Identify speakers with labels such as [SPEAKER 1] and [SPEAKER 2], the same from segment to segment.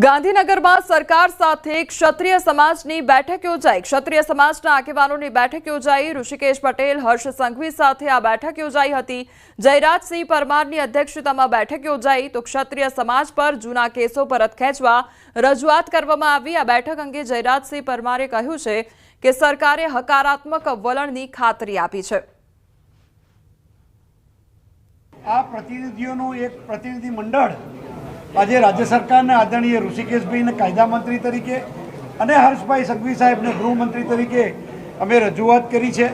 [SPEAKER 1] ગાંધીનગરમાં સરકાર સાથે ક્ષત્રિય સમાજની બેઠક યોજાઈ। ક્ષત્રિય સમાજના આગેવાનોની બેઠક યોજાઈ। ઋષિકેશ પટેલ, હર્ષ સંઘવી સાથે આ બેઠક યોજાઈ હતી। જયરાજસિંહ પરમારની અધ્યક્ષતામાં બેઠક યોજાઈ તો ક્ષત્રિય સમાજ પર જૂના કેસો પરત ખેંચવા રજૂઆત કરવામાં આવી। આ બેઠક અંગે જયરાજસિંહ પરમારે કહ્યું છે કે સરકારે હકારાત્મક વલણની ખાતરી આપી છે।
[SPEAKER 2] આ પ્રતિનિધિઓનું એક પ્રતિનિધિ મંડળ आज राज्य सरकार ने आदरणीय ऋषिकेशभाई ने कायदा मंत्री तरीके और हर्षभाई संघवी साहेब ने गृहमंत्री तरीके अमे रजूआत करी है।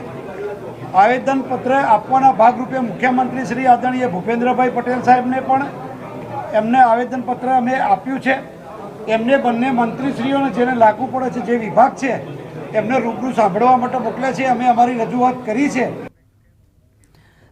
[SPEAKER 2] आवेदन पत्र आपवाना भागरूपे मुख्यमंत्री श्री आदरणीय भूपेन्द्रभाई पटेल साहेब ने पण एमने आवेदन पत्र अमे आप्युं छे। एमने बंने मंत्रीश्रीओने जेने लागू पड़े छे जे विभाग छे एमने रूबरू सांभळवा माटे मोकल्या छे। अमे अमारी रजूआत करी छे।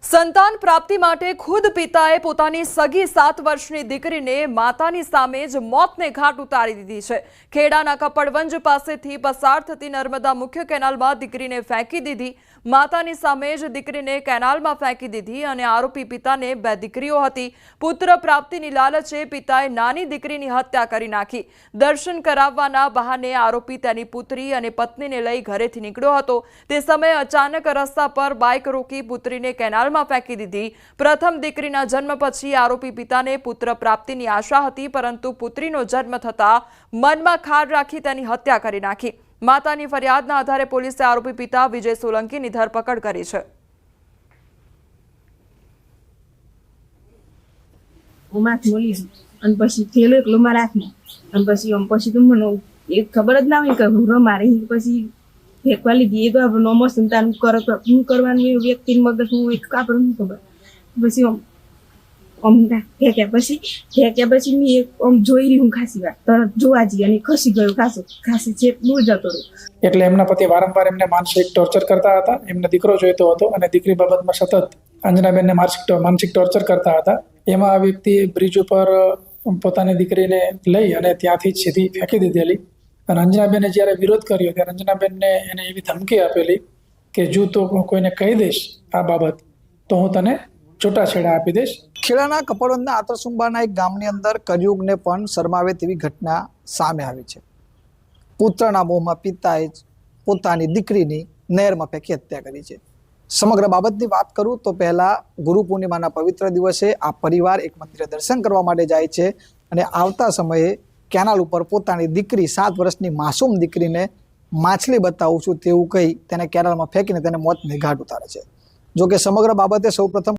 [SPEAKER 1] संतान प्राप्ति माटे खुद पिताए पोतानी सगी 7 वर्षनी दीकरीने मातानी सामे ज मौतने घाट उतारी दीधी छे। खेडाना कपड़वंज पासेथी पसार थती नर्मदा मुख्य केनालमां दीकरीने फेंकी दीधी। मातानी सामे ज दीकरीने केनालमां फेंकी दीधी अने आरोपी पिताने 2 दीकरीओ हती। पुत्र प्राप्तिनी लालचे पिताए नानी दीकरीनी हत्या करी नाखी। दर्शन कराववाना बहाने आरोपी तेनी पुत्री अने पत्नीने लई घरेथी નીકળ્યો હતો। તે સમયે અચાનક રસ્તા પર બાઇક રોકી પુત્રીને કેનાલમાં ફેંકી દીધી। પ્રથમ દીકરીના જન્મ પછી આરોપી પિતાને પુત્ર પ્રાપ્તિની આશા હતી, પરંતુ પુત્રીનો જન્મ થતા મનમાં ખાર રાખી તેની હત્યા કરી નાખી। માતાની ફરિયાદના આધારે પોલીસે આરોપી પિતા વિજય સોલંકીની ધરપકડ કરી છે।
[SPEAKER 3] खबर ज ना होय के मारे पछी फेंकवा लीधी। तो आप नॉर्मल संतान करवानुं व्यक्ति मगज में कापड़ खबर पछी फेंक्या पछी मैं एक जोई रही हूँ खासी वार तरत जोवा जी अने खसी गयो खासी छे दूर जतो रह्यो।
[SPEAKER 4] એટલે એમના પતિ વારંવાર એમને માનસિક ટોર્ચર કરતા હતા। એમને દીકરો જોઈતો હતો અને દીકરી બાબતમાં સતત અંજનાબેનને માનસિક ટોર્ચર કરતા હતા। એમાં આ વ્યક્તિ બ્રિજ ઉપર પોતાની દીકરીને લઈ અને ત્યાંથી સીધી ફેંકી દીધેલી અને અંજનાબેને જ્યારે વિરોધ કર્યો ત્યારે અંજનાબેનને એને એવી ધમકી આપેલી કે જો તો કોઈને કહી દઈશ આ બાબત તો હું તને છૂટાછેડા આપી દઈશ।
[SPEAKER 5] ખેડાના કપડવંજના આતરસુંબાના એક ગામની અંદર કળયુગને પણ શરમાવે તેવી ઘટના સામે આવી છે। પુત્રના મોહમાં પિતાએ જ પોતાની દીકરીની નહેરમાં ફેંકી હત્યા કરી છે। સમગ્ર બાબતની વાત કરું તો પહેલા ગુરુ પૂર્ણિમાના પવિત્ર દિવસે આ પરિવાર એક મંદિરે દર્શન કરવા માટે જાય છે અને આવતા સમયે કેનાલ ઉપર પોતાની દીકરી 7 વર્ષની માસૂમ દીકરીને માછલી બતાવું છું તેવું કહી તેને કેનાલમાં ફેંકીને તેને મોતને ઘાટ ઉતારે છે। જો કે સમગ્ર બાબતે સૌપ્રથમ